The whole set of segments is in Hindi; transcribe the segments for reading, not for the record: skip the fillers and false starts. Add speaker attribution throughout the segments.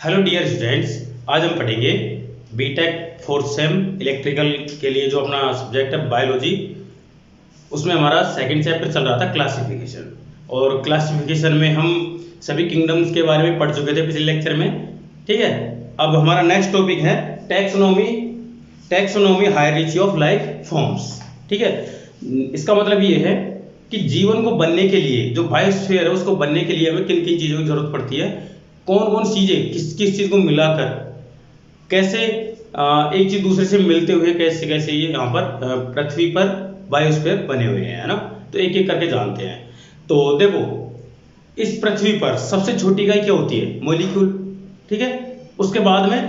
Speaker 1: हेलो डियर स्टूडेंट्स, आज हम पढ़ेंगे बीटेक फोर्थ सेम इलेक्ट्रिकल के लिए जो अपना सब्जेक्ट है बायोलॉजी। उसमें हमारा सेकंड चैप्टर चल रहा था क्लासिफिकेशन, और क्लासिफिकेशन में हम सभी किंगडम्स के बारे में पढ़ चुके थे पिछले लेक्चर में। ठीक है, अब हमारा नेक्स्ट टॉपिक है taxonomy hierarchy of life forms. ठीक है, इसका मतलब ये है कि जीवन को बनने के लिए, जो बायोस्फीयर है उसको बनने के लिए हमें किन किन चीज़ों की जरूरत पड़ती है, कौन कौन चीजें किस किस चीज को मिलाकर कैसे एक चीज दूसरे से मिलते हुए कैसे कैसे ये यहाँ पर पृथ्वी पर बायोस्फीयर बने हुए हैं, है ना। तो एक एक करके जानते हैं। तो देखो, इस पृथ्वी पर सबसे छोटी इकाई क्या होती है? मॉलिक्यूल। ठीक है, उसके बाद में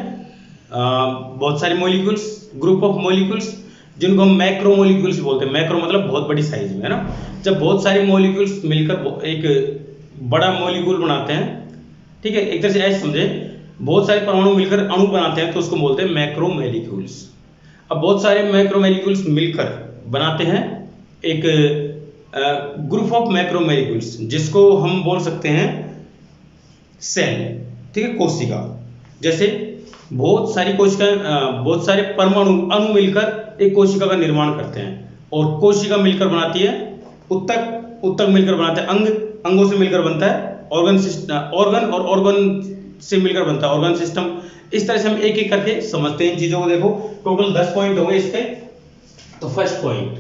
Speaker 1: बहुत सारे मॉलिक्यूल्स, ग्रुप ऑफ मॉलिक्यूल्स, जिनको हम मैक्रो मॉलिक्यूल्स बोलते हैं। मैक्रो मतलब बहुत बड़ी साइज में, है ना। जब बहुत सारे मॉलिक्यूल्स मिलकर एक बड़ा मॉलिक्यूल बनाते हैं, ठीक है, एक तरह से ऐसे समझे, बहुत सारे परमाणु मिलकर अणु बनाते हैं तो उसको बोलते हैं मैक्रो मॉलिक्यूल्स। अब बहुत सारे मैक्रो मॉलिक्यूल्स मिलकर बनाते हैं एक ग्रुप ऑफ मैक्रो मॉलिक्यूल्स, जिसको हम बोल सकते हैं सेल। ठीक है, कोशिका। जैसे बहुत सारी कोशिका, बहुत सारे परमाणु अणु मिलकर एक कोशिका का निर्माण करते हैं, और कोशिका मिलकर बनाती है उत्तक, उत्तक मिलकर बनाते हैं अंग, अंगों से मिलकर बनता है ऑर्गन सिस्टम, ऑर्गन और ऑर्गन से मिलकर बनता है ऑर्गन सिस्टम। इस तरह से हम एक एक करके समझते हैं इन चीजों को। देखो, टोटल 10 पॉइंट हो गए इसके। तो फर्स्ट पॉइंट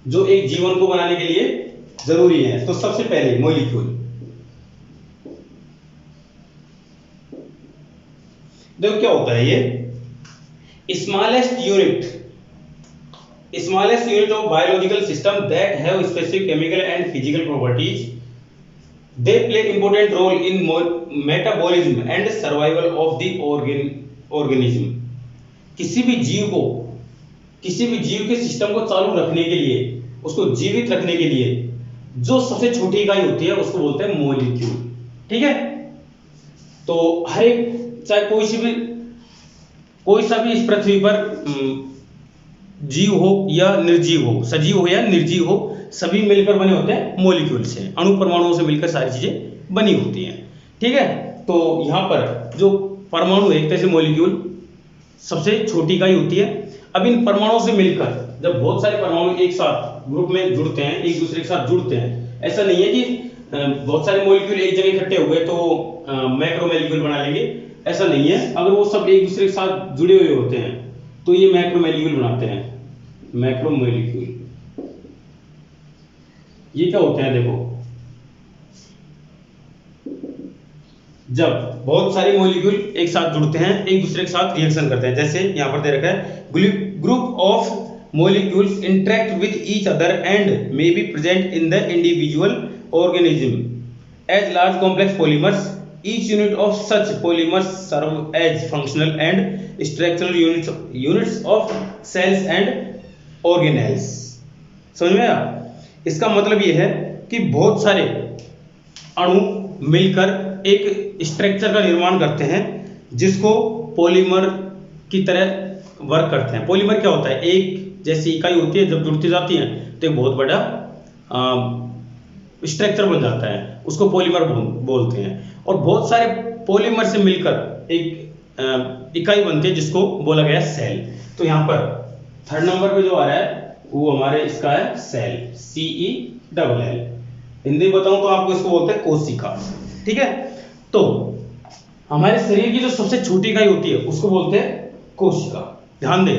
Speaker 1: जो एक जीवन को बनाने के लिए जरूरी है, तो सबसे पहले मॉलिक्यूल। देखो क्या होता है ये smallest unit of biological system that have specific chemical and physical properties. They play important role in metabolism and survival of the organism. किसी भी जीव के सिस्टम को चालू रखने के लिए, उसको जीवित रखने के लिए जो सबसे छोटी इकाई होती है उसको बोलते हैं मॉलिक्यूल। ठीक है, तो हर एक, चाहे कोई सा भी इस पृथ्वी पर जीव हो या निर्जीव हो, सजीव हो या निर्जीव हो, सभी मिलकर बने होते हैं मॉलिक्यूल से। अणु परमाणुओं से मिलकर सारी चीजें बनी होती हैं। ठीक है, तो यहाँ पर जो परमाणु है, एक तरह से मॉलिक्यूल सबसे छोटी इकाई होती है। अब इन परमाणुओं से मिलकर जब बहुत सारे परमाणु एक साथ ग्रुप में जुड़ते हैं, एक दूसरे के साथ जुड़ते हैं, ऐसा नहीं है कि बहुत सारे मॉलिक्यूल एक जगह इकट्ठे हुए तो मैक्रो मॉलिक्यूल बना लेंगे, ऐसा नहीं है। अगर वो सब एक दूसरे के साथ जुड़े हुए होते हैं तो ये मैक्रो मॉलिक्यूल बनाते हैं। मैक्रो मॉलिक्यूल ये क्या होते हैं? देखो, जब बहुत सारे मॉलिक्यूल एक साथ जुड़ते हैं, एक दूसरे के साथ रिएक्शन करते हैं, जैसे यहां पर दे रखा है group of molecules interact with each other and may be present in the individual organism as large complex polymers. Each unit of such polymers serve as functional and structural units of cells and organelles. समझ में आया? इसका मतलब यह है कि बहुत सारे अणु मिलकर एक स्ट्रक्चर का निर्माण करते हैं, जिसको पॉलीमर की तरह वर्क करते हैं। पॉलीमर क्या होता है? एक जैसी इकाई होती है, जब जुड़ती जाती है तो एक बहुत बड़ा स्ट्रक्चर बन जाता है, उसको पॉलीमर बोलते हैं। और बहुत सारे पॉलीमर से मिलकर एक इकाई बनती है, जिसको बोला गया सेल। तो यहाँ पर थर्ड नंबर पे जो आ रहा है वो हमारे इसका है सेल, CELL। हिंदी बताऊं तो आपको इसको बोलते हैं कोशिका। ठीक है, तो हमारे शरीर की जो सबसे छोटी इकाई होती है उसको बोलते हैं कोशिका। ध्यान दें,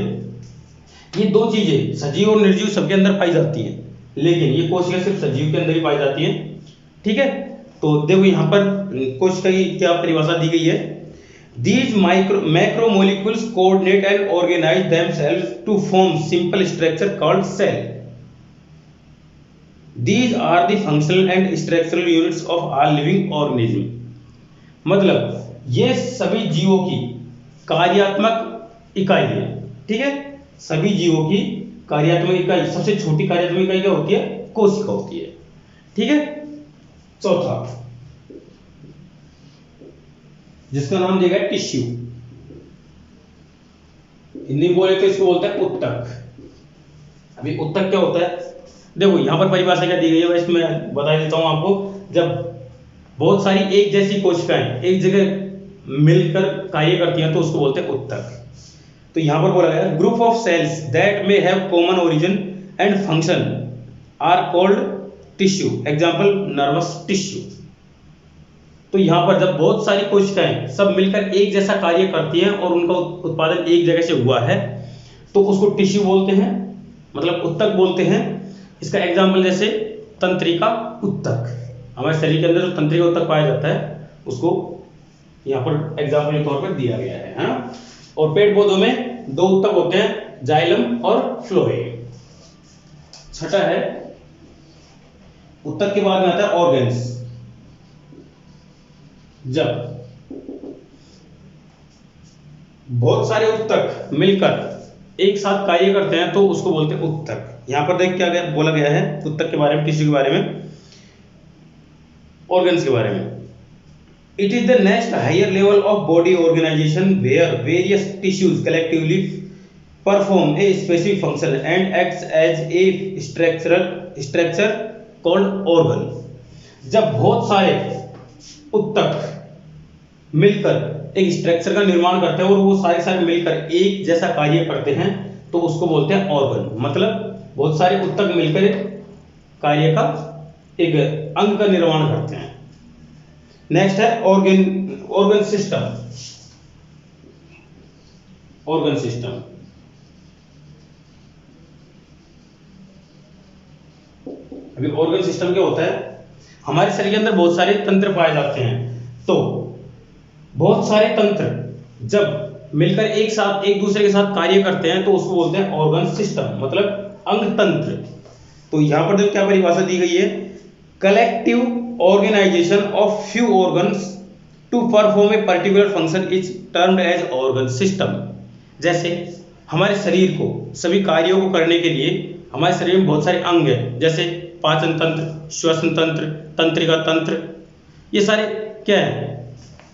Speaker 1: ये दो चीजें सजीव और निर्जीव सबके अंदर पाई जाती हैं, लेकिन ये कोशिका सिर्फ सजीव के अंदर ही पाई जाती है। ठीक है, तो देखो यहाँ पर कोशिका की क्या परिभाषा दी गई है। These macromolecules coordinate and organize themselves to form simple structure called cell. These are the functional and structural units of all living organism. मतलब ये सभी जीवों की कार्यात्मक इकाई है। ठीक है, सभी जीवों की कार्यात्मक इकाई, सबसे छोटी कार्यात्मक इकाई क्या होती है? कोशिका होती है। ठीक है, चौथा जिसका नाम दिया गया टिश्यू, हिंदी में बोले तो इसको बोलते हैं उत्तक। अभी उत्तक क्या होता है? देखो यहां पर परिभाषा क्या दी गई है, वैसे मैं बता देता हूं आपको। जब बहुत सारी एक जैसी कोशिकाएं एक जगह मिलकर कार्य करती हैं तो उसको बोलते हैं उत्तक। तो यहां पर बोला गया group of cells that may have common origin and function are called tissue, example nervous tissue. तो यहां पर जब बहुत सारी कोशिकाएं सब मिलकर एक जैसा कार्य करती हैं और उनका उत्पादन एक जगह से हुआ है तो उसको टिश्यू बोलते हैं, मतलब उत्तक बोलते हैं। इसका एग्जाम्पल जैसे तंत्रिका उत्तक, हमारे शरीर के अंदर जो तंत्रिका उत्तक पाया जाता है उसको यहाँ पर एग्जाम्पल के तौर पर दिया गया है ना। और पेड़ पौधों में दो उत्तक होते हैं, जाइलम और फ्लोएम। छठा है उत्तक के बाद में आता है ऑर्गन्स। जब बहुत सारे उत्तक मिलकर एक साथ कार्य करते हैं तो उसको बोलते हैं उत्तक। यहां पर देख क्या बोला गया है उत्तक के बारे में, टिश्यू के बारे में, ऑर्गन्स के बारे में। It is the next higher level of body organisation where various tissues collectively perform a specific function and acts as a structure called organ. जब बहुत सारे उत्तक मिलकर एक स्ट्रक्चर का निर्माण करते हैं और वो सारे मिलकर एक जैसा कार्य करते हैं तो उसको बोलते हैं ऑर्गन। मतलब बहुत सारे उत्तक मिलकर कार्य का एक अंग का निर्माण करते हैं। नेक्स्ट है ऑर्गन सिस्टम। ऑर्गन सिस्टम अभी ऑर्गन सिस्टम क्या होता है, हमारे शरीर के अंदर बहुत सारे तंत्र पाए जाते हैं। तो बहुत सारे तंत्र जब मिलकर एक साथ एक दूसरे के साथ कार्य करते हैं तो उसको बोलते हैं ऑर्गन सिस्टम, मतलब अंग तंत्र। तो यहां पर देखो क्या परिभाषा दी गई है, collective organisation of few organs to perform a particular function is termed as organ system. जैसे हमारे शरीर को सभी कार्यों को करने के लिए हमारे शरीर में बहुत सारे अंग हैं, जैसे पाचन तंत्र, श्वसन तंत्र, तंत्रिका तंत्र, ये सारे क्या है,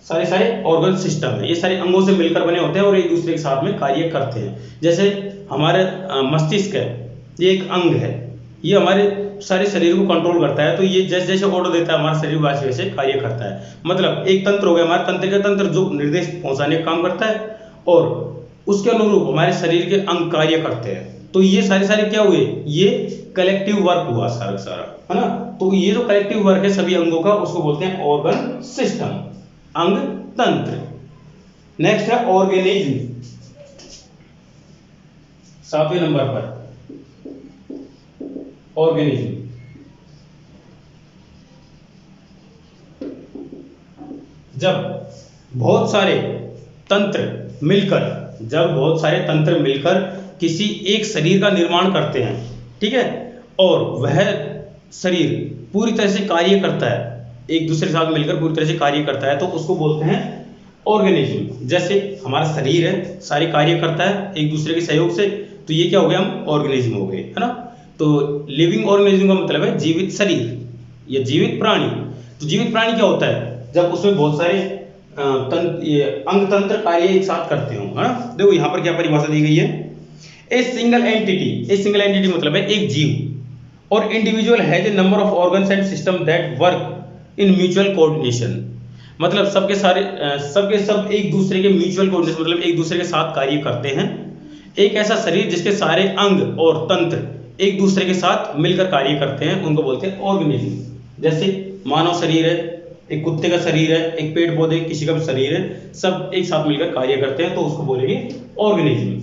Speaker 1: सारे ऑर्गन सिस्टम है। ये सारे अंगों से मिलकर बने होते हैं और एक दूसरे के साथ में कार्य करते हैं। जैसे हमारे मस्तिष्क है, ये एक अंग है, ये हमारे सारे शरीर को कंट्रोल करता है। तो ये जैसे जैसे ऑर्डर देता है हमारा शरीर वैसे वैसे कार्य करता है। मतलब एक तंत्र हो गया हमारा तंत्रिका तंत्र जो निर्देश पहुंचाने का काम करता है और उसके अनुरूप हमारे शरीर के अंग कार्य करते हैं। तो ये सारे क्या हुए, ये कलेक्टिव वर्क हुआ सारा है ना। तो ये जो कलेक्टिव वर्क है सभी अंगों का उसको बोलते हैं ऑर्गन सिस्टम, अंग तंत्र। नेक्स्ट है ऑर्गेनिज्म, 7वें नंबर पर ऑर्गेनिज्म। जब बहुत सारे तंत्र मिलकर किसी एक शरीर का निर्माण करते हैं, ठीक है, और वह शरीर पूरी तरह से कार्य करता है, एक दूसरे के साथ मिलकर पूरी तरह से कार्य करता है तो उसको बोलते हैं ऑर्गेनिज्म। जैसे हमारा शरीर है सारे कार्य करता है एक दूसरे के सहयोग से, तो ये क्या हो गया, हम ऑर्गेनिज्म हो गए, है ना। तो लिविंग ऑर्गेनिज्म का मतलब है जीवित शरीर या जीवित प्राणी। तो जीवित प्राणी क्या होता है, जब उसमें बहुत सारे अंग तंत्र कार्य एक साथ करते हो, है ना। देखो यहाँ पर क्या परिभाषा दी गई है, ए सिंगल एंटिटी मतलब है एक जीव और individual has a number of organs and system that work in mutual coordination. मतलब सबके सब एक दूसरे के म्यूचुअल कोऑर्डिनेशन मतलब एक दूसरे के साथ कार्य करते हैं। एक ऐसा शरीर जिसके सारे अंग और तंत्र एक दूसरे के साथ मिलकर कार्य करते हैं उनको बोलते हैं ऑर्गेनिज्म। जैसे मानव शरीर है, एक कुत्ते का शरीर है, एक पेड़ पौधे किसी का भी शरीर है, सब एक साथ मिलकर कार्य करते हैं तो उसको बोलेंगे ऑर्गेनिज्म,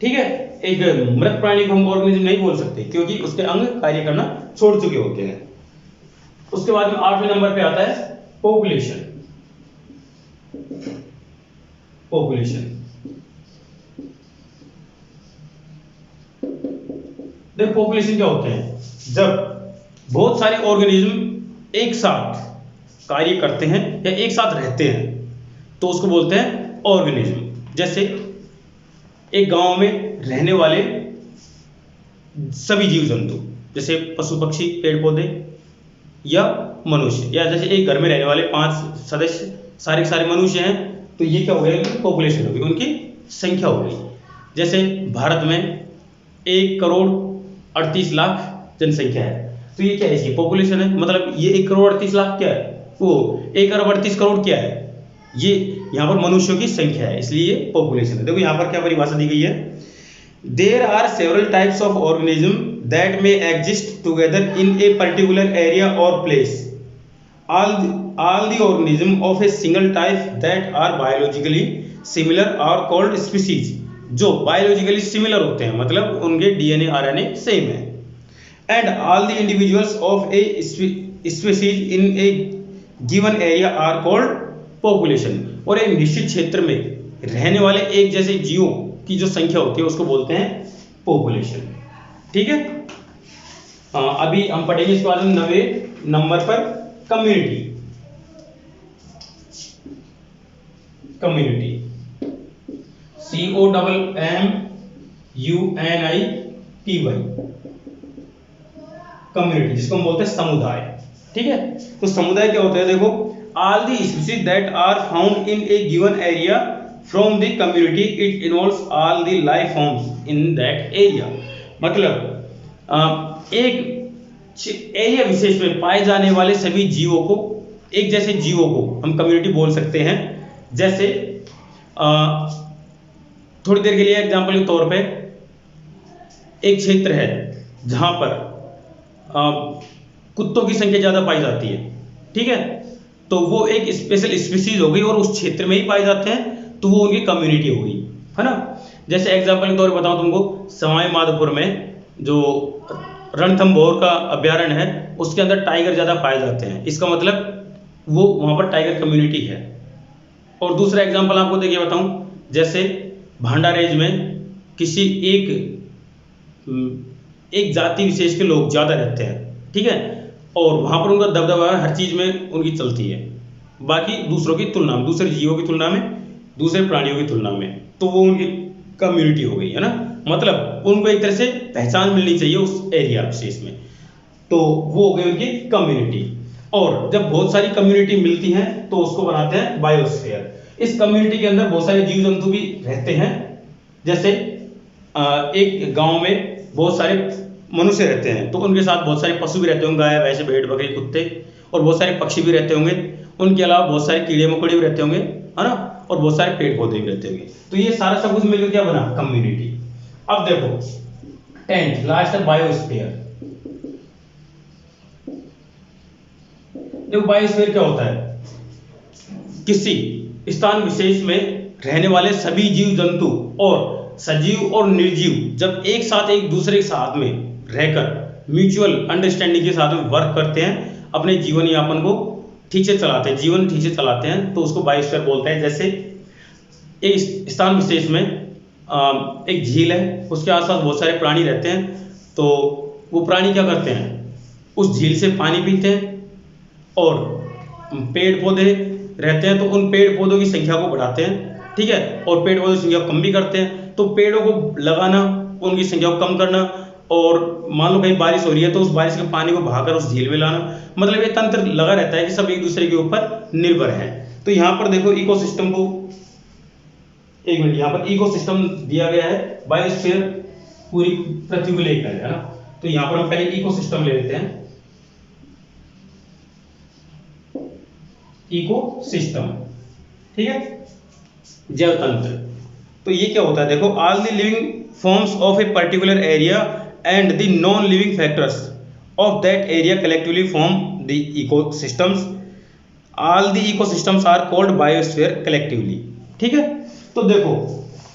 Speaker 1: ठीक है। एक मृत प्राणी को हम ऑर्गेनिज्म नहीं बोल सकते क्योंकि उसके अंग कार्य करना छोड़ चुके होते हैं। उसके बाद में 8वें नंबर पे आता है पॉपुलेशन। देखो पॉपुलेशन क्या होते हैं, जब बहुत सारे ऑर्गेनिज्म एक साथ कार्य करते हैं या एक साथ रहते हैं तो उसको बोलते हैं ऑर्गेनिज्म। जैसे एक गांव में रहने वाले सभी जीव जंतु, जैसे पशु पक्षी पेड़ पौधे या मनुष्य, या जैसे एक घर में रहने वाले 5 सदस्य सारे मनुष्य हैं, तो ये क्या हो गया, पॉपुलेशन हो गई, उनकी संख्या हो गई। जैसे भारत में 1,38,00,000 जनसंख्या है, तो ये क्या है, इसकी पॉपुलेशन है। मतलब ये 1,38,00,000 क्या है, वो 1 अरब 38 करोड़ क्या है, ये यहाँ पर मनुष्यों की संख्या है, इसलिए ये पॉपुलेशन है। देखो यहाँ पर क्या परिभाषा दी गई है, there are several types of organism that may exist together in a particular area और place, all the organism of a single type that are biologically similar are called species। जो बायोलॉजिकली सिमिलर होते हैं, मतलब उनके डीएनए आरएनए सेम है। And all the individuals of a species in a given area are called population. और एक निश्चित क्षेत्र में रहने वाले एक जैसे जीवों की जो संख्या होती है उसको बोलते हैं पॉपुलेशन। ठीक है, अभी हम पढ़ेंगे इसके बाद 9वें नंबर पर कम्युनिटी। कम्युनिटी COMMUNITY, कम्युनिटी जिसको हम बोलते हैं समुदाय। ठीक है, तो समुदाय क्या होता है, देखो all the species that are found in a given area from the community it involves all the life forms in that area. मतलब एक एरिया विशेष में पाए जाने वाले सभी जीवों को, एक जैसे जीवों को हम कम्युनिटी बोल सकते हैं। जैसे थोड़ी देर के लिए एग्जांपल के तौर पे एक क्षेत्र है जहां पर कुत्तों की संख्या ज्यादा पाई जाती है। ठीक है, तो वो एक स्पेशल स्पीशीज हो गई और उस क्षेत्र में ही पाए जाते हैं, तो वो उनकी कम्युनिटी हो गई, है ना। जैसे एग्जांपल के तौर पे बताऊं तुमको, सवाई माधोपुर में जो रणथंभौर का अभ्यारण्य है उसके अंदर टाइगर ज्यादा पाए जाते हैं, इसका मतलब वो वहां पर टाइगर कम्युनिटी है। और दूसरा एग्जांपल आपको देखिए बताऊं, जैसे भांडारेज में किसी एक जाति विशेष के लोग ज्यादा रहते हैं। ठीक है, और वहां पर उनका दबदबा हर चीज में उनकी चलती है, बाकी दूसरों की तुलना में, दूसरे जीवों की तुलना में, दूसरे प्राणियों की तुलना में, तो वो उनकी कम्युनिटी हो गई, है ना। मतलब उनको एक तरह से पहचान मिलनी चाहिए उस एरिया विशेष में, तो वो हो गई उनकी कम्युनिटी। और जब बहुत सारी कम्युनिटी मिलती हैं तो उसको बनाते हैं बायोस्फीयर। इस कम्युनिटी के अंदर बहुत सारे जीव जंतु भी रहते हैं। जैसे एक गांव में बहुत सारे मनुष्य रहते हैं, तो उनके साथ बहुत सारे पशु भी रहते होंगे, गाय भैंस भेड़ बकरी कुत्ते, और बहुत सारे पक्षी भी रहते होंगे। उनके अलावा बहुत सारे कीड़े मकोड़े भी रहते होंगे, है ना, और बहुत सारे पेड़ पौधे भी रहते होंगे। तो ये सारा सब कुछ मिलकर क्या बना, कम्युनिटी। अब देखो 10th लास्ट है बायोस्फीयर। देखो बायोस्फीयर क्या होता है, किसी स्थान विशेष में रहने वाले सभी जीव जंतु और सजीव और निर्जीव जब एक साथ एक दूसरे के साथ में रहकर म्यूचुअल अंडरस्टैंडिंग के साथ में वर्क करते हैं, अपने जीवन यापन को ठीक से चलाते हैं, जीवन ठीक से चलाते हैं, तो उसको बायोस्फीयर बोलते हैं। जैसे एक स्थान विशेष में एक झील है, उसके आसपास बहुत सारे प्राणी रहते हैं, तो वो प्राणी क्या करते हैं, उस झील से पानी पीते हैं, और पेड़ पौधे रहते हैं तो उन पेड़ पौधों की संख्या को बढ़ाते हैं। ठीक है, और पेड़ पौधों की संख्या को कम भी करते हैं, तो पेड़ों को लगाना, उनकी संख्या को कम करना, और मान लो कहीं बारिश हो रही है तो उस बारिश के पानी को बहाकर उस झील में लाना। मतलब ये तंत्र लगा रहता है कि सब एक दूसरे के ऊपर निर्भर है। तो यहाँ पर देखो इकोसिस्टम को, एक मिनट, यहाँ पर इकोसिस्टम दिया गया है, बायोस्फीयर पूरी पृथ्वी को लेकर है ना। तो यहाँ पर हम पहले इकोसिस्टम ले लेते हैं, इकोसिस्टम। ठीक है, जैव तंत्र। तो ये क्या होता है, देखो all the living forms of a particular area and the non living factors of that area collectively form the ecosystems. All the ecosystems are called biosphere collectively. ठीक है, तो देखो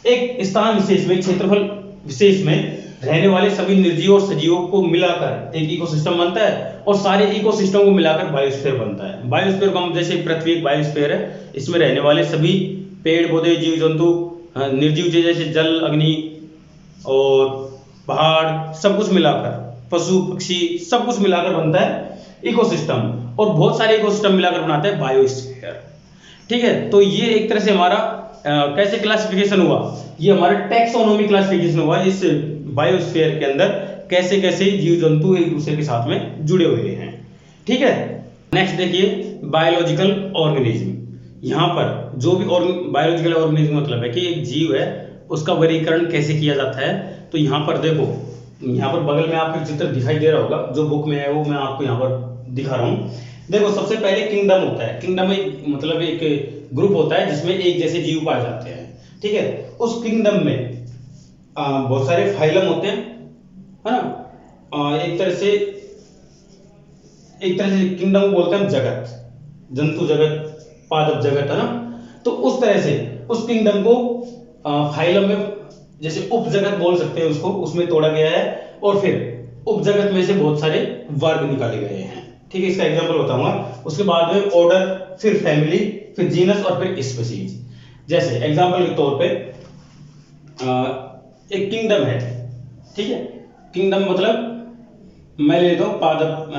Speaker 1: एक स्थान विशेष में, क्षेत्रफल विशेष में रहने वाले सभी निर्जीव और सजीवों को मिलाकर एक इकोसिस्टम बनता है, और सारे इकोसिस्टम को मिलाकर बायोस्फीयर बनता है। बायोस्फीयर को हम, जैसे पृथ्वी एक बायोस्फीयर है, इसमें रहने वाले सभी पेड़ पौधे जीव जंतु, निर्जीव चीज जैसे जल अग्नि और पहाड़, सब कुछ मिलाकर, पशु पक्षी, सब कुछ मिलाकर बनता है इकोसिस्टम, और बहुत सारे इकोसिस्टम मिलाकर बनाता है बायोस्फीयर। ठीक है, तो ये एक तरह से हमारा कैसे क्लासिफिकेशन हुआ, ये हमारा टैक्सोनॉमी क्लासिफिकेशन हुआ इस बायोस्फीयर के अंदर, कैसे कैसे जीव जंतु एक दूसरे के साथ में जुड़े हुए हैं। ठीक है, नेक्स्ट देखिए बायोलॉजिकल ऑर्गेनिज्म। यहाँ पर जो भी बायोलॉजिकल ऑर्गेनिज्म मतलब है कि एक जीव है, उसका वर्गीकरण कैसे किया जाता है। तो यहाँ पर देखो, यहाँ पर बगल में आपको चित्र दिखाई दे रहा होगा, जो बुक में है वो मैं आपको यहाँ पर दिखा रहा हूँ। देखो सबसे पहले किंगडम होता है। किंगडम एक मतलब एक ग्रुप होता है जिसमें एक जैसे जीव पाए जाते हैं, ठीक है। उस किंगडम में बहुत सारे फाइलम होते हैं, है ना। एक तरह से किंगडम को बोलते हैं जगत, जंतु जगत, पादप जगत, है ना। तो उस तरह से उस किंगडम को फाइलम में जैसे उप जगत बोल सकते हैं उसको, उसमें तोड़ा गया है और फिर उप जगत में से बहुत सारे वर्ग निकाले गए हैं, ठीक है। इसका एग्जांपल बताऊंगा। उसके बाद में ऑर्डर, फिर फैमिली, फिर जीनस और फिर स्पीशीज। जैसे एग्जांपल के तौर पे एक किंगडम है, ठीक है। किंगडम मतलब मैं ले लेता हूं पादप,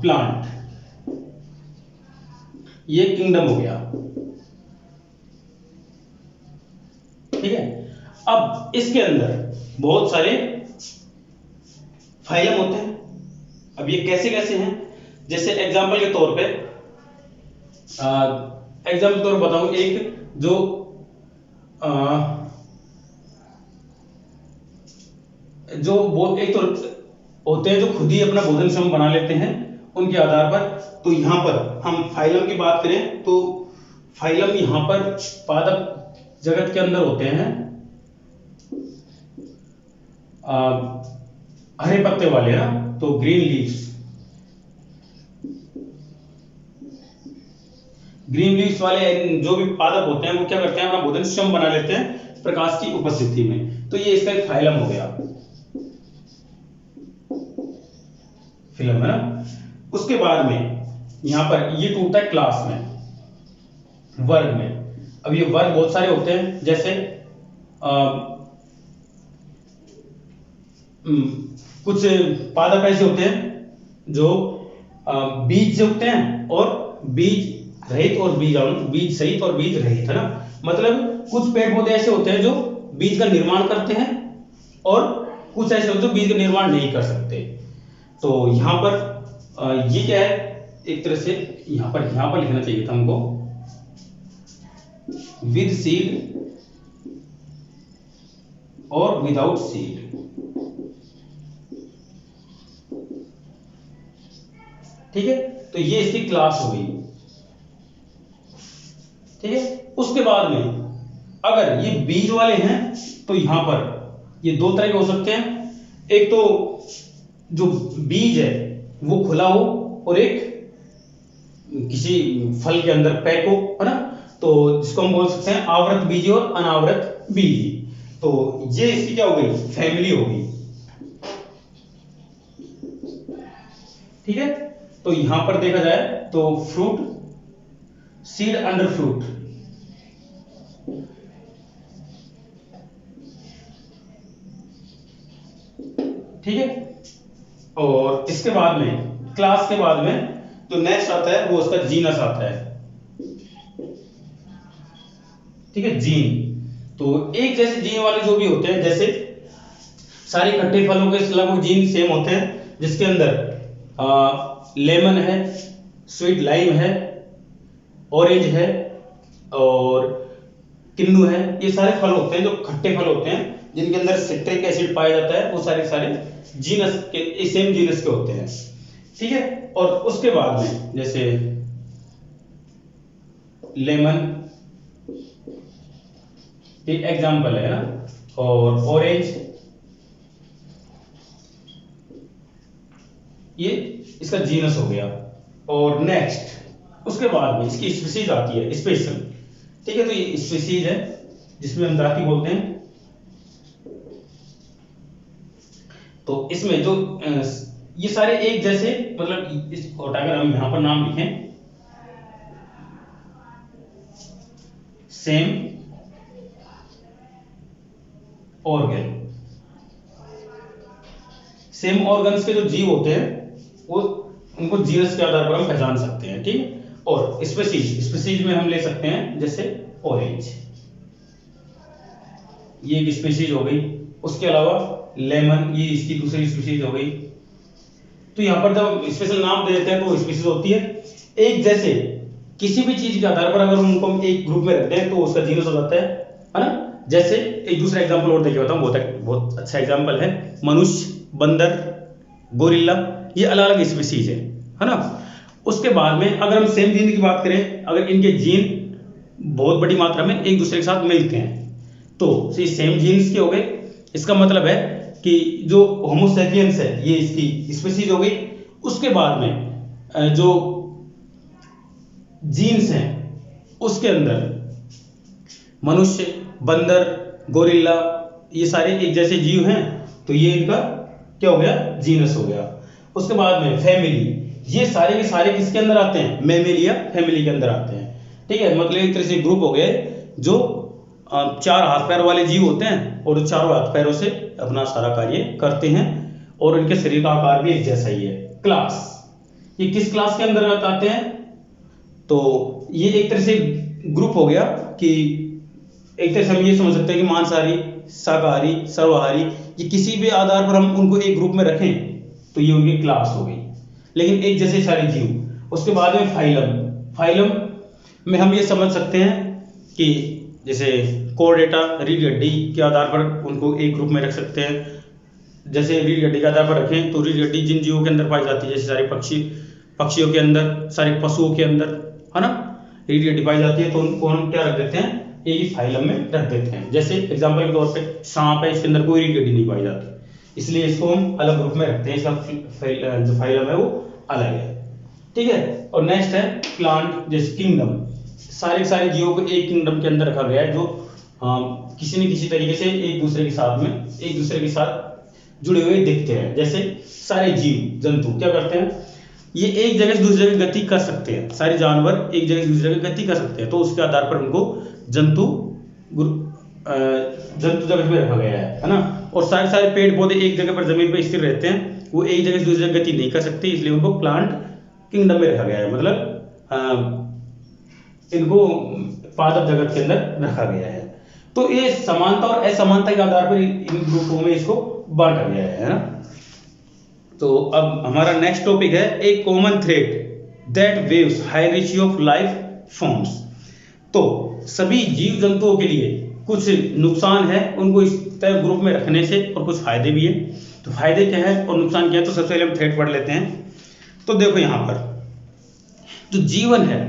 Speaker 1: प्लांट, ये किंगडम हो गया, ठीक है। अब इसके अंदर बहुत सारे फाइलम होते हैं। अब ये कैसे कैसे हैं, जैसे एग्जांपल के तौर पे बताऊं, एक जो एक तो होते हैं जो खुद ही अपना भोजन स्वयं बना लेते हैं उनके आधार पर। तो यहां पर हम फाइलम की बात करें तो फाइलम यहां पर पादप जगत के अंदर होते हैं हरे पत्ते वाले, ना, तो ग्रीन लीव्स वाले जो भी पादप होते हैं वो क्या करते हैं, अपना भोजन स्वयं बना लेते हैं प्रकाश की उपस्थिति में। तो ये इसका एक फाइलम हो गया, फिल्म, है ना। उसके बाद में यहां पर ये टूटता है क्लास में, वर्ग में। अब ये वर्ग बहुत सारे होते हैं, जैसे कुछ पादप ऐसे होते हैं जो बीज से उगते हैं और बीज रहित और बीज सहित और बीज रहित, है ना। मतलब कुछ पेड़ पौधे ऐसे होते हैं जो बीज का निर्माण करते हैं और कुछ ऐसे होते हैं जो बीज का निर्माण नहीं कर सकते। तो यहां पर ये क्या है, एक तरह से यहां पर लिखना चाहिए था हमको विद सीड और विदाउट सीड, ठीक है। तो ये इसकी क्लास हो गई, ठीक है। उसके बाद में अगर ये बीज वाले हैं तो यहां पर ये दो तरह के हो सकते हैं। एक तो जो बीज है वो खुला हो और एक किसी फल के अंदर पैक हो, है ना। तो जिसको हम बोल सकते हैं आवृत बीजी और अनावृत बीजी। तो ये इसकी क्या हो गई, फैमिली होगी, ठीक है। तो यहां पर देखा जाए तो फ्रूट, सीड अंडर फ्रूट, ठीक है। और इसके बाद में क्लास के बाद में जो नेक्स्ट आता है वो उसका जीनस आता है, ठीक है, जीन। तो एक जैसे जीन वाले जो भी होते हैं, जैसे सारे खट्टे फलों के लगभग जीन सेम होते हैं, जिसके अंदर लेमन है, स्वीट लाइम है, ऑरेंज है और किन्नू है। ये सारे फल होते हैं जो खट्टे फल होते हैं जिनके अंदर सिट्रिक एसिड पाया जाता है, वो सारे जीनस के, सेम जीनस के होते हैं, ठीक है। और उसके बाद में जैसे लेमन एक एग्जांपल है ना, और ऑरेंज ये इसका जीनस हो गया। और नेक्स्ट उसके बाद में इसकी स्पीशीज आती है, स्पेशल, ठीक है। तो ये स्पीशीज है जिसमें हम जाति बोलते हैं। तो इसमें जो ये सारे एक जैसे, मतलब इसको हटाकर हम यहां पर नाम लिखें सेम ऑर्गन, सेम ऑर्गन्स के जो जीव होते हैं वो उनको जीनस के आधार पर हम पहचान सकते हैं, ठीक है। और स्पीशीज में हम ले सकते हैं जैसे ऑरेंज, ये एक स्पीशीज हो गई। उसके अलावा लेमन, ये इसकी दूसरी स्पीशीज हो गई। तो यहां पर जब स्पेशल नाम दे देते हैं तो स्पीशीज होती है एक जैसे, किसी भी चीज के आधार पर अगर उनको हम एक ग्रुप में रखते हैं तो उसका जीनस हो जाता है ना। जैसे एक दूसरा एग्जांपल और देखिए बताऊं, बहुत अच्छा एग्जांपल है, मनुष्य, बंदर, गोरिल्ला, ये अलग अलग स्पीशीज है ना। उसके बाद में अगर हम सेम जीन की बात करें, अगर इनके जीन बहुत बड़ी मात्रा में एक दूसरे के साथ मिलते हैं। तो ये सेम जीन्स के हो गए। इसका मतलब है कि जो होमोसेपियंस है ये इसकी स्पीशीज हो गई। उसके बाद में जो जीन्स हैं उसके अंदर मनुष्य, बंदर, गोरिल्ला, ये सारे एक जैसे जीव हैं, तो ये इनका क्या हो गया, जीनस हो गया। उसके बाद में फैमिली, ये सारे के सारे किसके अंदर आते हैं, मैमेलिया फैमिली के अंदर आते हैं। ठीक है, मतलब एक तरह से ग्रुप हो गए जो 4 हाथ पैर वाले जीव होते हैं और चारों हाथ पैरों से अपना सारा कार्य करते हैं और इनके शरीर का आकार भी एक जैसा ही है। क्लास, ये किस क्लास के अंदर आते हैं, तो ये एक तरह से ग्रुप हो गया कि एक तरह से हम ये समझ सकते हैं कि मांसाहारी, शाकाहारी, सर्वाहारी, ये किसी भी आधार पर हम उनको एक ग्रुप में रखें तो ये उनकी क्लास हो गई, लेकिन एक जैसे सारे जीव। उसके बाद में फाइलम, फाइलम में हम ये समझ सकते हैं कि जैसे कोर्डेटा, रीढ़ हड्डी के आधार पर उनको एक ग्रुप में रख सकते हैं। जैसे रीढ़ हड्डी के आधार पर रखें तो रीढ़ हड्डी जिन जीवों के अंदर पाई जाती है, जैसे सारे पक्षियों के अंदर, सारे पशुओं के अंदर, है ना, रीढ़ हड्डी पाई जाती है, तो उनको हम क्या रख देते हैं, एक ही फाइलम में रख देते हैं। जैसे एग्जाम्पल के तौर पे सांप है, इसके अंदर कोई रीढ़ हड्डी नहीं पाई जाती, इसलिए इसको हम अलग ग्रुप में रखते हैं, इसका जो फाइलम है वो अलग है। ठीक है, और नेक्स्ट है प्लांट, जैसे किंगडम, सारे सारे जीवों को एक किंगडम के अंदर रखा गया है जो किसी न किसी तरीके से एक दूसरे के साथ जुड़े हुए दिखते हैं। जैसे सारे जीव जंतु क्या करते हैं, ये एक जगह से दूसरी जगह गति कर सकते हैं, सारे जानवर एक जगह से दूसरी जगह गति कर सकते हैं, तो उसके आधार पर उनको जंतु जगत में रखा गया है ना। और सारे सारे पेड़ पौधे एक जगह पर जमीन पर स्थिर रहते हैं, वो एक जगह से दूसरी जगह गति नहीं कर सकते, इसलिए उनको प्लांट किंगडम में रखा गया है, मतलब इनको पादप जगत के अंदर रखा गया है। तो ये समानता और असमानता के आधार पर इन ग्रुपों में इसको बांटा गया है ना। तो अब हमारा नेक्स्ट टॉपिक है a common thread that weaves hierarchy of life forms. तो सभी जीव जंतुओं के लिए कुछ नुकसान है उनको इस तरह ग्रुप में रखने से, और कुछ फायदे भी है। तो फायदे क्या है और नुकसान क्या है, तो सबसे पहले हम थ्रेड पढ़ लेते हैं। तो देखो यहाँ पर जो जीवन है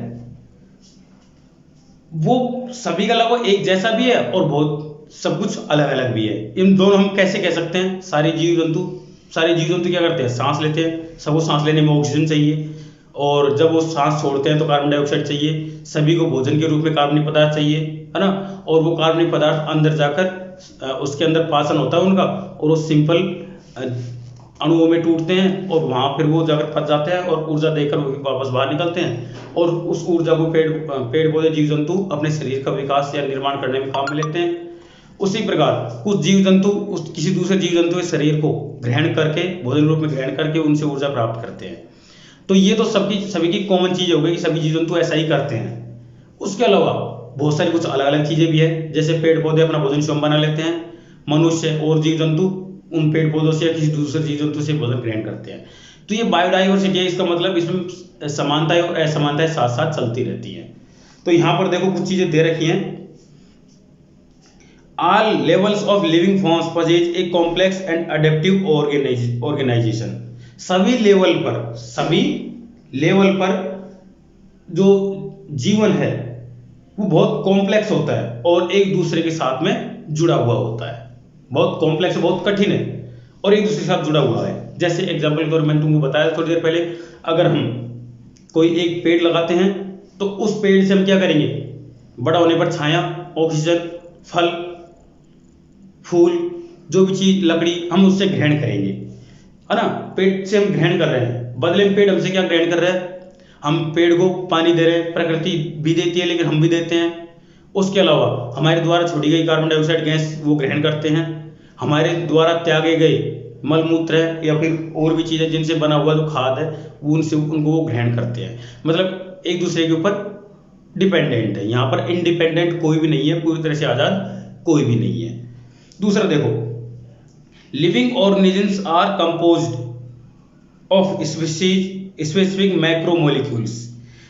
Speaker 1: वो सभी का लगभग एक जैसा भी है और बहुत सब कुछ अलग अलग भी है। इन दोनों हम कैसे कह सकते हैं, सारे जीव जंतु क्या करते हैं, सांस लेते हैं, सबको सांस लेने में ऑक्सीजन चाहिए, और जब वो सांस छोड़ते हैं तो कार्बन डाइऑक्साइड चाहिए। सभी को भोजन के रूप में कार्बनिक पदार्थ चाहिए, है ना, और वो कार्बनिक पदार्थ अंदर जाकर उसके अंदर पाचन होता है उनका, और वो सिंपल अणुओं में टूटते हैं और वहां फिर वो जाकर फंस जाते हैं और ऊर्जा देकर वो वापस बाहर निकलते हैं, और उस ऊर्जा को पेड़ पौधे जीव जंतु अपने शरीर का विकास या निर्माण करने में काम में लेते हैं। उसी प्रकार कुछ जीव जंतु किसी दूसरे जीव जंतु के शरीर को ग्रहण करके, भोजन रूप में ग्रहण करके उनसे ऊर्जा प्राप्त करते हैं। तो ये तो सभी की कॉमन चीज हो गई कि सभी जीव जंतु ऐसा ही करते हैं। उसके अलावा बहुत सारी कुछ अलग अलग चीजें भी है, जैसे पेड़ पौधे अपना भोजन स्वयं बना लेते हैं, मनुष्य और जीव जंतु उन पेड़ पौधों से या किसी दूसरे जीव जंतु से भोजन ग्रहण करते हैं। तो ये बायोडाइवर्सिटी है, इसका मतलब इसमें समानताएं और असमानताएं साथ साथ चलती रहती हैं। तो यहाँ पर देखो कुछ चीजें दे रखी हैं। All levels of living forms possess a complex and adaptive organisation. सभी लेवल पर जो जीवन है वो बहुत कॉम्प्लेक्स होता है और एक दूसरे के साथ में जुड़ा हुआ होता है। बहुत कॉम्प्लेक्स है, बहुत कठिन है और एक दूसरे के साथ जुड़ा हुआ है। जैसे एग्जाम्पल के तौर मैंने तुमको बताया थोड़ी देर पहले, अगर हम कोई एक पेड़ लगाते हैं तो उस पेड़ से हम क्या करेंगे, बड़ा होने पर छाया, ऑक्सीजन, फल, फूल, जो भी चीज, लकड़ी, हम उससे ग्रहण करेंगे, है ना। पेड़ से हम ग्रहण कर रहे हैं, बदले में पेड़ हमसे क्या ग्रहण कर रहा है, हम पेड़ को पानी दे रहे हैं, प्रकृति भी देती है लेकिन हम भी देते हैं। उसके अलावा हमारे द्वारा छोड़ी गई कार्बन डाइऑक्साइड गैस वो ग्रहण करते हैं, हमारे द्वारा त्यागे गए मल मूत्र है या फिर और भी चीजें जिनसे बना हुआ जो खाद है वो उनको वो ग्रहण करते हैं। मतलब एक दूसरे के ऊपर डिपेंडेंट है, यहाँ पर इंडिपेंडेंट कोई भी नहीं है, पूरी तरह से आजाद कोई भी नहीं है। दूसरा देखो, living organisms are composed of specific macromolecules.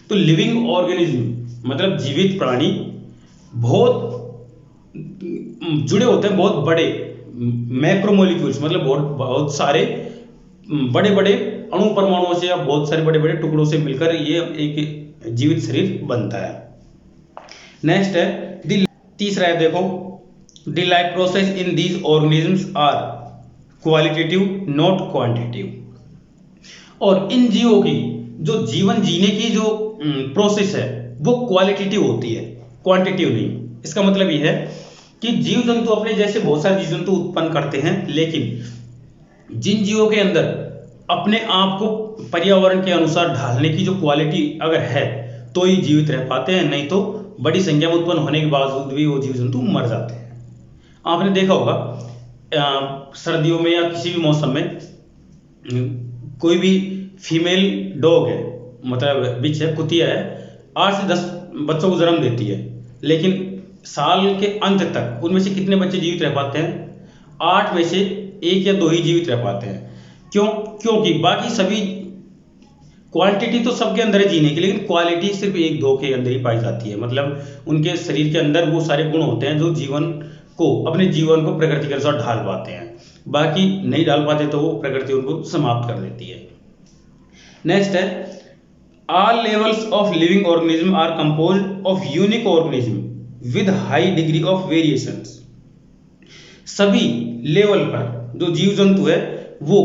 Speaker 1: तो लिविंग ऑर्गेनिज्म मतलब जीवित प्राणी बहुत जुड़े होते हैं, बहुत बड़े मैक्रोमोलिक्यूल्स मतलब बहुत सारे बड़े बड़े अणु परमाणुओं से या बहुत सारे बड़े बड़े टुकड़ों से मिलकर ये एक जीवित शरीर बनता है। नेक्स्ट है तीसरा है, देखो, the life process in these organisms are qualitative not quantitative. और इन जीवों की जो जीवन जीने की जो प्रोसेस है वो क्वालिटेटिव होती है, क्वांटिटिव नहीं। इसका मतलब ये है कि जीव जंतु अपने जैसे बहुत सारे जीव जंतु उत्पन्न करते हैं, लेकिन जिन जीवों के अंदर अपने आप को पर्यावरण के अनुसार ढालने की जो क्वालिटी अगर है तो ही जीवित रह पाते हैं, नहीं तो बड़ी संख्या में उत्पन्न होने के बावजूद भी वो जीव जंतु मर जाते हैं। आपने देखा होगा सर्दियों में या किसी भी मौसम में कोई भी फीमेल डॉग है, मतलब बिच है, कुतिया है, 8 से 10 बच्चों को जन्म देती है, लेकिन साल के अंत तक उनमें से कितने बच्चे जीवित रह पाते हैं? 8 में से 1 या 2 ही जीवित रह पाते हैं। क्यों? क्योंकि बाकी सभी क्वांटिटी तो सबके अंदर है जीने की, लेकिन क्वालिटी सिर्फ 1-2 के अंदर ही पाई जाती है। मतलब उनके शरीर के अंदर वो सारे गुण होते हैं जो अपने जीवन को प्रकृति के अनुसार ढाल पाते हैं, बाकी नहीं डाल पाते तो वो प्रकृति उनको समाप्त कर देती है। नेक्स्ट है, all levels of living organism are composed of unique organism with high degree of variations. सभी लेवल पर जो जीव जंतु है वो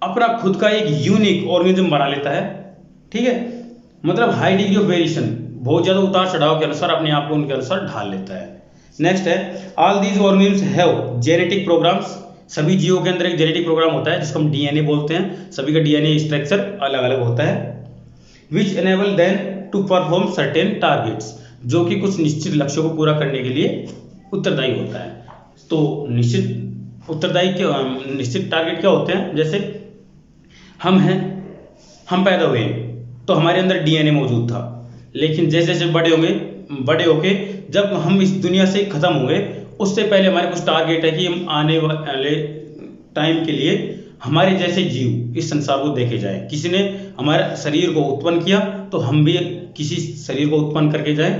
Speaker 1: अपना खुद का एक यूनिक ऑर्गेनिज्म बना लेता है, ठीक है, मतलब हाई डिग्री ऑफ वेरिएशन, बहुत ज्यादा उतार चढ़ाव के अनुसार अपने आप को उनके अनुसार ढाल लेता है। नेक्स्ट है, all these organisms have genetic programs. सभी जीवों के अंदर एक जेनेटिक प्रोग्राम होता है जिसको हम डीएनए बोलते हैं। सभी का डीएनए स्ट्रक्चर अलग अलग होता है। Which enable then to perform certain targets, जो कि कुछ निश्चित लक्ष्यों को पूरा करने के लिए उत्तरदायी होता है। तो निश्चित टारगेट क्या होते हैं? जैसे हम पैदा हुए तो हमारे अंदर डीएनए मौजूद था, लेकिन जैसे जैसे बड़े होके जब हम इस दुनिया से खत्म हुए, उससे पहले हमारे कुछ टारगेट है कि हम आने वाले टाइम के लिए हमारे जैसे जीव इस संसार को देखे जाए। किसी ने हमारे शरीर को उत्पन्न किया तो हम भी किसी शरीर को उत्पन्न करके जाए,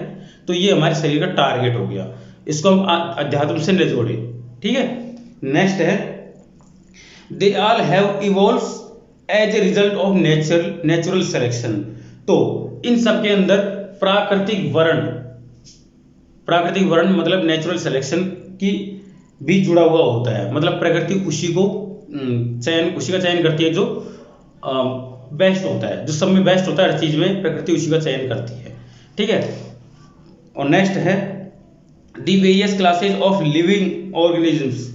Speaker 1: तो ये हमारे शरीर का टारगेट हो गया। इसको हम अध्यात्म से न जोड़े, ठीक है। नेक्स्ट है, they all have evolved as a result of natural selection. तो इन सब के अंदर प्राकृतिक वर्ण मतलब नेचुरल सिलेक्शन की भी जुड़ा हुआ होता है। मतलब प्रकृति उसी का चयन करती है जो बेस्ट होता है, जो सब में बेस्ट होता है। हर चीज में प्रकृति उसी का चयन करती है, ठीक है। और नेक्स्ट है, the various classes of living organisms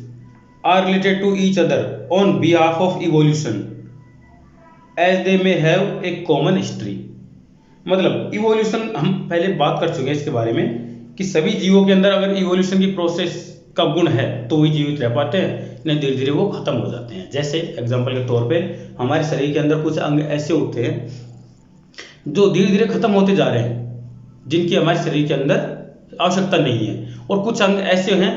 Speaker 1: are related to each other on behalf of evolution as they may have a common history. मतलब इवोल्यूशन हम पहले बात कर चुके हैं इसके बारे में कि सभी जीवों के अंदर अगर इवोल्यूशन की प्रोसेस का गुण है तो वही जीवित रह पाते हैं, नहीं धीरे धीरे वो खत्म हो जाते हैं। जैसे एग्जांपल के तौर पे हमारे शरीर के अंदर कुछ अंग ऐसे होते हैं जो धीरे धीरे खत्म होते जा रहे हैं, जिनकी हमारे शरीर के अंदर आवश्यकता नहीं है, और कुछ अंग ऐसे हैं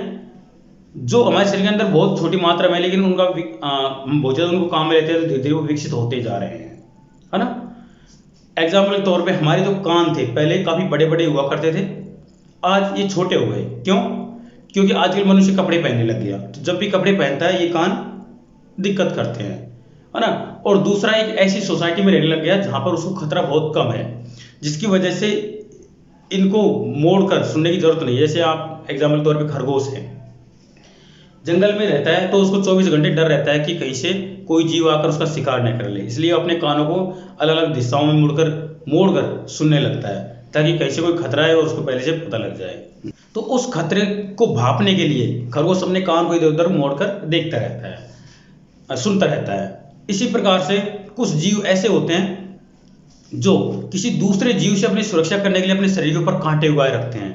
Speaker 1: जो हमारे शरीर के अंदर बहुत छोटी मात्रा में, लेकिन उनका हम बहुत ज्यादा उनको काम में लेते हैं तो धीरे धीरे वो विकसित होते जा रहे हैं, है ना। एग्जाम्पल के तौर पे हमारे जो कान थे पहले काफी बड़े बड़े हुआ करते थे, आज ये छोटे हो गए। क्यों? क्योंकि आजकल मनुष्य कपड़े पहनने लग गया, तो जब भी कपड़े पहनता है ये कान दिक्कत करते हैं, है ना। और दूसरा, एक ऐसी सोसाइटी में रहने लग गया जहां पर उसको खतरा बहुत कम है, जिसकी वजह से इनको मोड़कर सुनने की जरूरत नहीं है। जैसे आप एग्जाम्पल के तौर पे खरगोश है, जंगल में रहता है तो उसको 24 घंटे डर रहता है कि कहीं से कोई जीव आकर उसका शिकार न कर ले, इसलिए अपने कानों को अलग अलग दिशाओं में मोड़कर सुनने लगता है ताकि कहीं से कोई खतरा है और उसको पहले से पता लग जाए। तो उस खतरे को भांपने के लिए खरगोश अपने कान को इधर उधर मोड़कर देखता रहता है, सुनता रहता है। इसी प्रकार से कुछ जीव ऐसे होते हैं जो किसी दूसरे जीव से अपनी सुरक्षा करने के लिए अपने शरीर के ऊपर कांटे उगाए रखते हैं।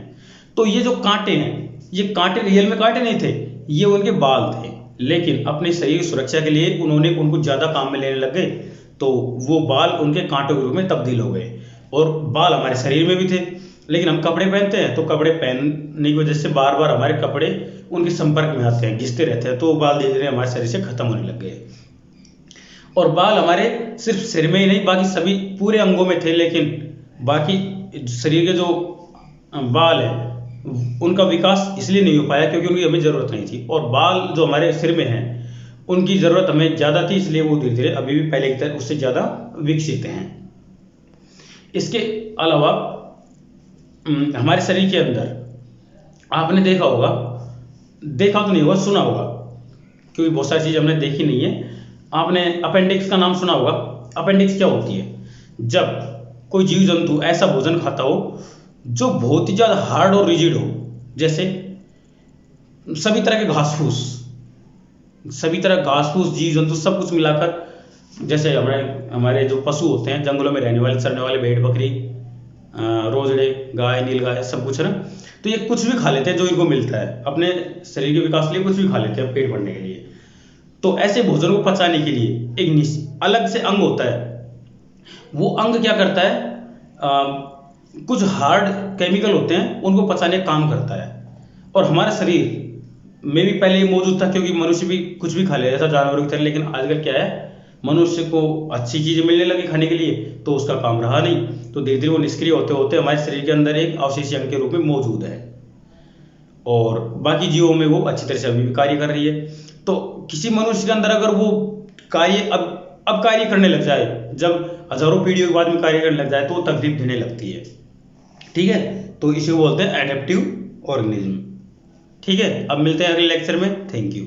Speaker 1: तो ये जो कांटे हैं, ये कांटे रियल में कांटे नहीं थे, ये उनके बाल थे, लेकिन अपने शरीर की सुरक्षा के लिए उन्होंने उनको ज्यादा काम में लेने लग गए, तो वो बाल उनके कांटों के रूप में तब्दील हो गए। और बाल हमारे शरीर में भी थे, लेकिन हम कपड़े पहनते हैं तो कपड़े पहनने की वजह से बार बार हमारे कपड़े उनके संपर्क में आते हैं, घिसते रहते हैं, तो वो बाल धीरे धीरे हमारे शरीर से खत्म होने लग गए। और बाल हमारे सिर्फ सिर में ही नहीं, बाकी सभी पूरे अंगों में थे, लेकिन बाकी शरीर के जो बाल है उनका विकास इसलिए नहीं हो पाया क्योंकि उनकी हमें जरूरत नहीं थी। और बाल जो हमारे सिर में हैं उनकी जरूरत हमें ज्यादा थी, इसलिए वो धीरे धीरे अभी भी पहले की तरह उससे ज्यादा विकसित हैं। इसके अलावा हमारे शरीर के अंदर आपने देखा होगा, देखा तो नहीं होगा, सुना होगा, क्योंकि बहुत सारी चीज़ हमने देखी नहीं है। आपने अपेंडिक्स का नाम सुना होगा। अपेंडिक्स क्या होती है? जब कोई जीव जंतु ऐसा भोजन खाता हो जो बहुत ही ज़्यादा हार्ड और रिजिड हो, जैसे सभी तरह के घास फूस, सभी तरह घास फूस, जीव जंतु सब कुछ मिलाकर, जैसे हमारे हमारे जो पशु होते हैं जंगलों में रहने वाले, चरने वाले, भेड़ बकरी, रोजड़े, गाय, नीलगाय, सब कुछ है ना, तो ये कुछ भी खा लेते हैं जो इनको मिलता है, अपने शरीर के विकास के लिए कुछ भी खा लेते हैं पेट भरने के लिए। तो ऐसे भोजन को पचाने के लिए एक अलग से अंग होता है। वो अंग क्या करता है? कुछ हार्ड केमिकल होते हैं, उनको पचाने का काम करता है। और हमारा शरीर में भी पहले ये मौजूद था, क्योंकि मनुष्य भी कुछ भी खा ले था जानवरों की तरह, लेकिन आजकल क्या है, मनुष्य को अच्छी चीजें मिलने लगी खाने के लिए, तो उसका काम रहा नहीं, तो धीरे धीरे वो निष्क्रिय होते होते हमारे शरीर के अंदर एक अवशेषी अंग के रूप में मौजूद है, और बाकी जीवों में वो अच्छी तरह से अभी भी कार्य कर रही है। तो किसी मनुष्य के अंदर अगर वो कार्य अब कार्य करने लग जाए, जब हजारों पीढ़ियों के बाद में कार्य करने लग जाए, तो वो तकलीफ देने लगती है। ठीक है, तो इसे बोलते हैं एडेप्टिव ऑर्गेनिज्म। ठीक है, अब मिलते हैं अगले लेक्चर में। Thank you.